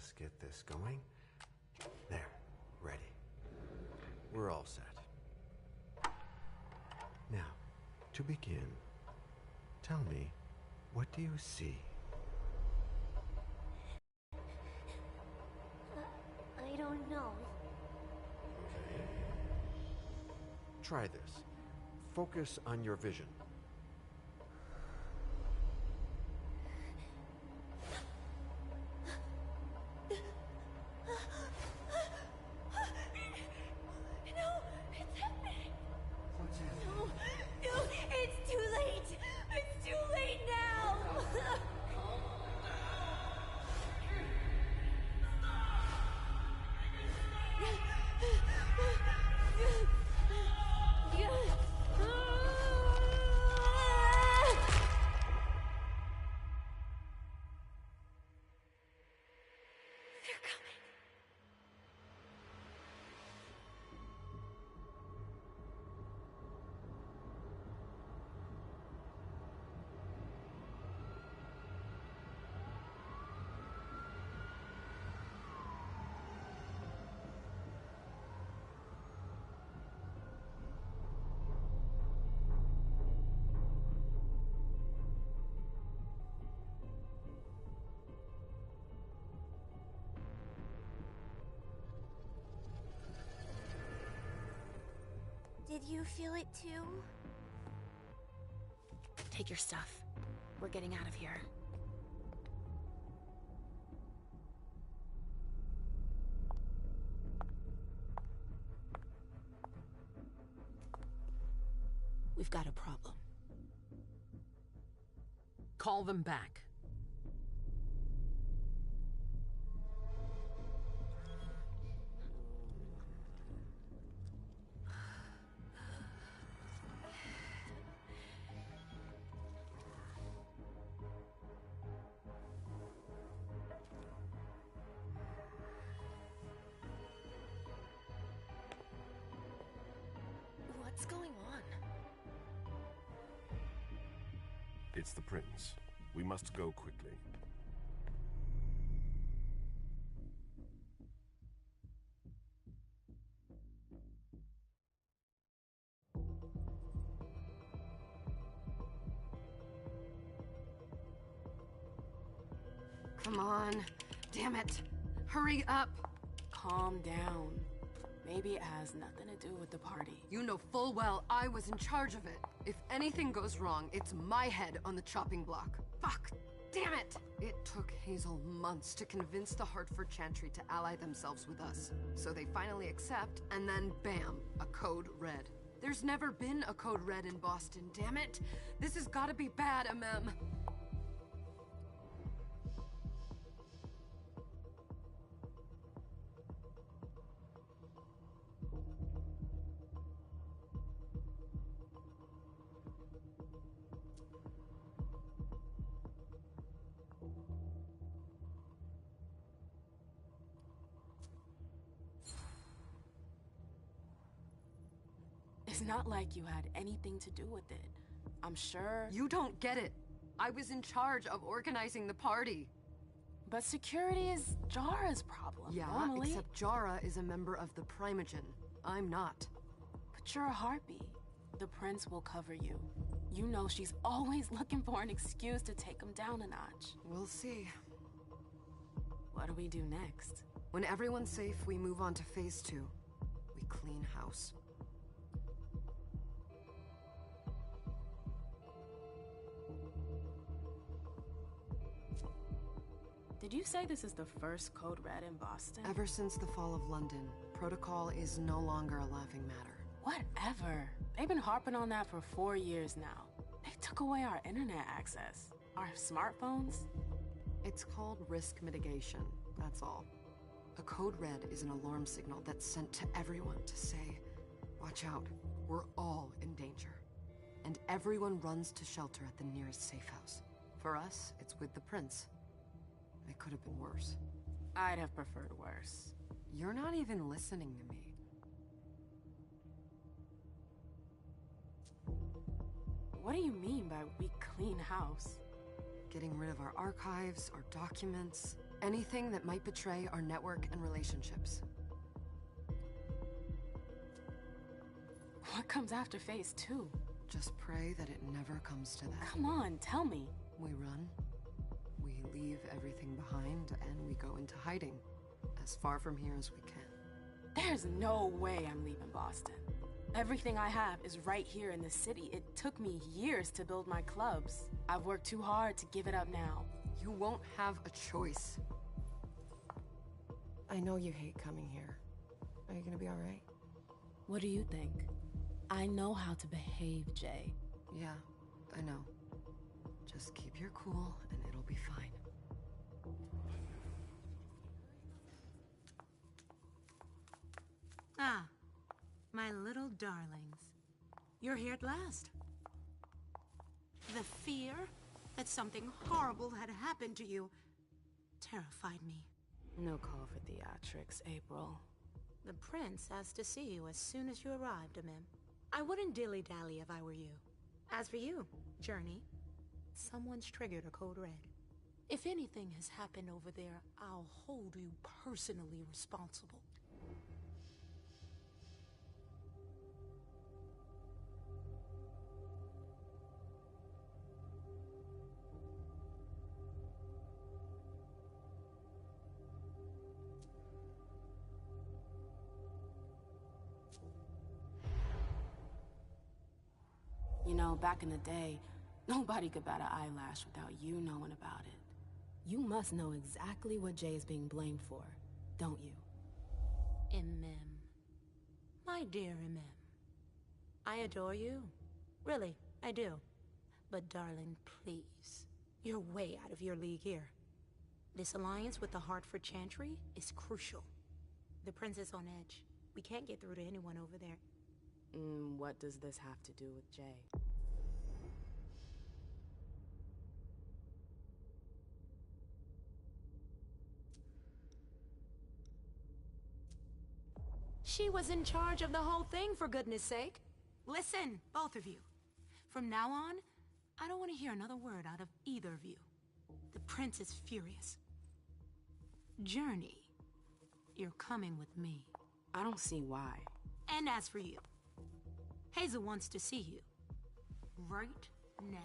just get this going. There, ready. We're all set. Now, to begin, tell me, what do you see? I don't know. Okay. Try this. Focus on your vision. Did you feel it too? Take your stuff. We're getting out of here. We've got a problem. Call them back. What's going on? It's the prince. We must go quickly. Come on. Damn it. Hurry up. Calm down. Maybe it has nothing to do with the party. You know full well I was in charge of it. If anything goes wrong, it's my head on the chopping block. Fuck. Damn it! It took Hazel months to convince the Hartford Chantry to ally themselves with us. So they finally accept, and then bam, a code red. There's never been a code red in Boston, damn it! This has gotta be bad, MM. It's not like you had anything to do with it. I'm sure... You don't get it. I was in charge of organizing the party. But security is Jara's problem, Yeah, normally. except Jara is a member of the Primogen. I'm not. But you're a harpy. The prince will cover you. You know she's always looking for an excuse to take him down a notch. We'll see. What do we do next? When everyone's safe, we move on to phase 2. We clean house. Did you say this is the first code red in Boston? Ever since the fall of London, protocol is no longer a laughing matter. Whatever. They've been harping on that for 4 years now. They took away our internet access. Our smartphones. It's called risk mitigation, that's all. A code red is an alarm signal that's sent to everyone to say, watch out, we're all in danger. And everyone runs to shelter at the nearest safe house. For us, it's with the prince. It could have been worse. I'd have preferred worse. You're not even listening to me. What do you mean by we clean house? Getting rid of our archives, our documents. Anything that might betray our network and relationships. What comes after phase 2? Just pray that it never comes to that. Come on, tell me. We run, we leave everything behind, and we go into hiding. As far from here as we can. There's no way I'm leaving Boston. Everything I have is right here in the city. It took me years to build my clubs. I've worked too hard to give it up now. You won't have a choice. I know you hate coming here. Are you gonna be alright? What do you think? I know how to behave, Jay. Yeah, I know. Just keep your cool and it'll be fine. Ah, my little darlings. You're here at last. The fear that something horrible had happened to you terrified me. No call for theatrics, April. The prince asked to see you as soon as you arrived, Amim. I wouldn't dilly-dally if I were you. As for you, Journey, someone's triggered a code red. If anything has happened over there, I'll hold you personally responsible. You know, back in the day, nobody could bat an eyelash without you knowing about it. You must know exactly what Jay is being blamed for, don't you? Imem. My dear Imem. I adore you. Really, I do. But darling, please. You're way out of your league here. This alliance with the Hartford Chantry is crucial. The prince is on edge. We can't get through to anyone over there. What does this have to do with Jay? She was in charge of the whole thing, for goodness sake. Listen, both of you. From now on, I don't want to hear another word out of either of you. The prince is furious. Journey, you're coming with me. I don't see why. And as for you, Hazel wants to see you. Right now.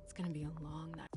It's gonna be a long night.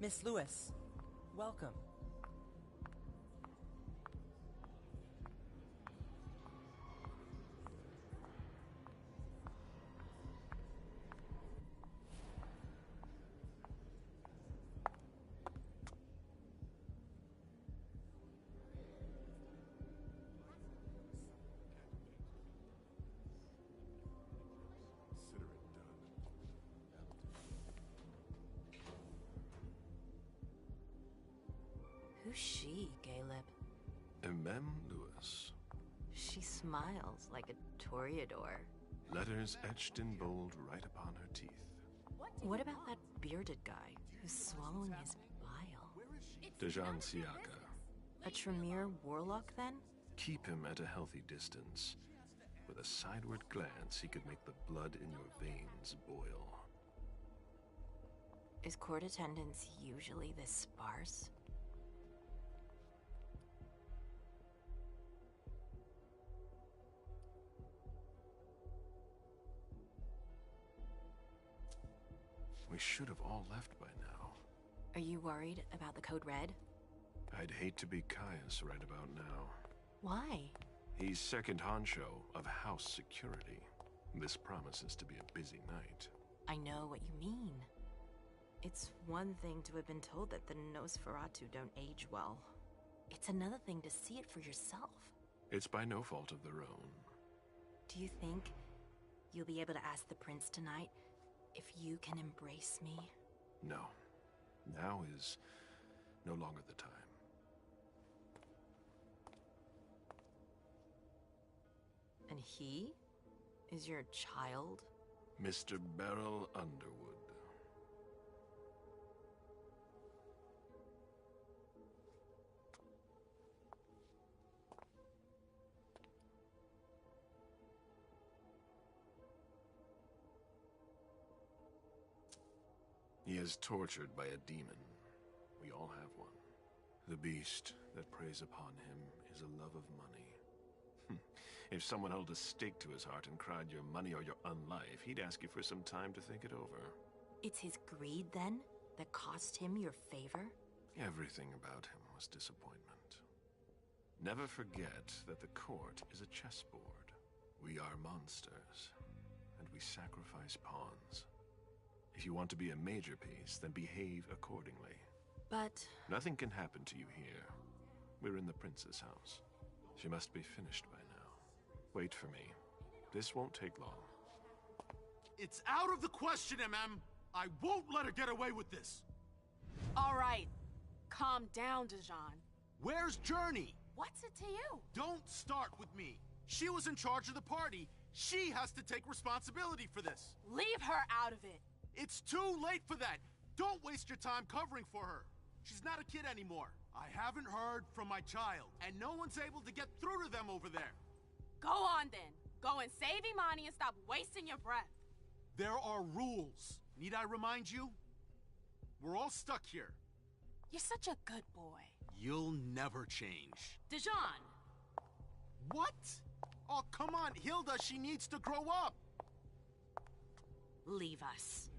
Miss Lewis, welcome. Who's she, Caleb? Mem Lewis. She smiles like a toreador. Letters etched in bold right upon her teeth. What about that bearded guy who's swallowing his bile? Dejan Siaka. A Tremere warlock, then? Keep him at a healthy distance. With a sideward glance, he could make the blood in your veins boil. Is court attendance usually this sparse? We should have all left by now. Are you worried about the Code Red? I'd hate to be Caius right about now. Why? He's second honcho of house security. This promises to be a busy night. I know what you mean. It's one thing to have been told that the Nosferatu don't age well. It's another thing to see it for yourself. It's by no fault of their own. Do you think you'll be able to ask the prince tonight if you can embrace me? No. Now is no longer the time. And he is your child? Mr. Beryl Underwood. He is tortured by a demon. We all have one. The beast that preys upon him is a love of money. If someone held a stake to his heart and cried your money or your unlife, he'd ask you for some time to think it over. It's his greed, then, that cost him your favor? Everything about him was disappointment. Never forget that the court is a chessboard. We are monsters, and we sacrifice pawns. If you want to be a major piece, then behave accordingly. But... Nothing can happen to you here. We're in the prince's house. She must be finished by now. Wait for me. This won't take long. It's out of the question, MM! I won't let her get away with this! All right. Calm down, Dijon. Where's Journey? What's it to you? Don't start with me. She was in charge of the party. She has to take responsibility for this. Leave her out of it. It's too late for that. Don't waste your time covering for her. She's not a kid anymore. I haven't heard from my child, and no one's able to get through to them over there. Go on, then. Go and save Imani and stop wasting your breath. There are rules. Need I remind you? We're all stuck here. You're such a good boy. You'll never change. Dijon! What? Oh, come on, Hilda, she needs to grow up. leave us.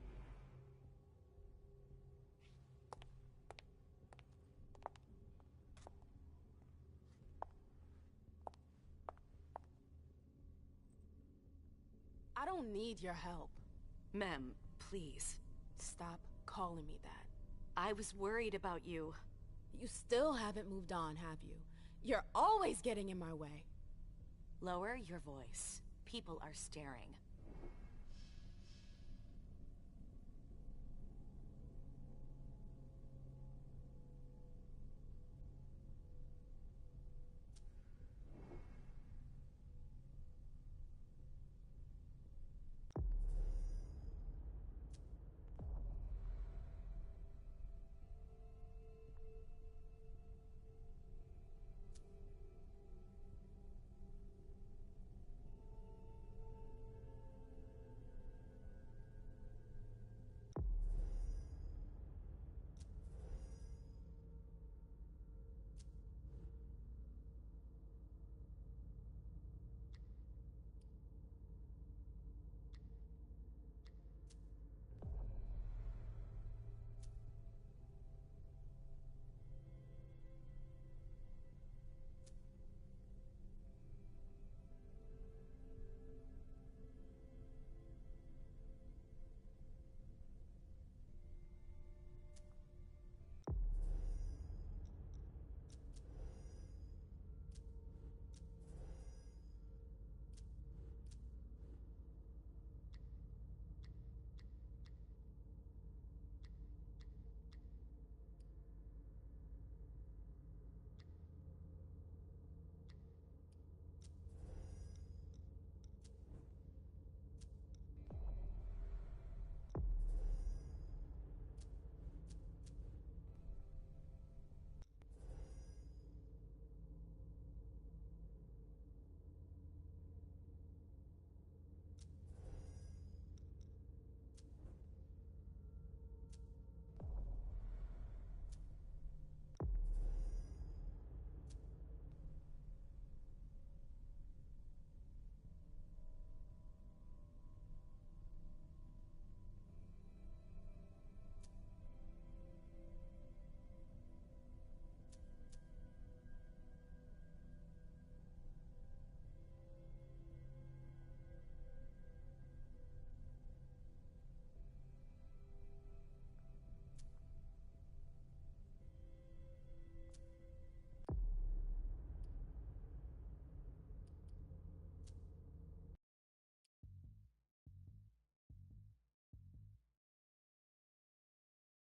I don't need your help. Mem, please, stop calling me that. I was worried about you. You still haven't moved on, have you? You're always getting in my way. Lower your voice. People are staring.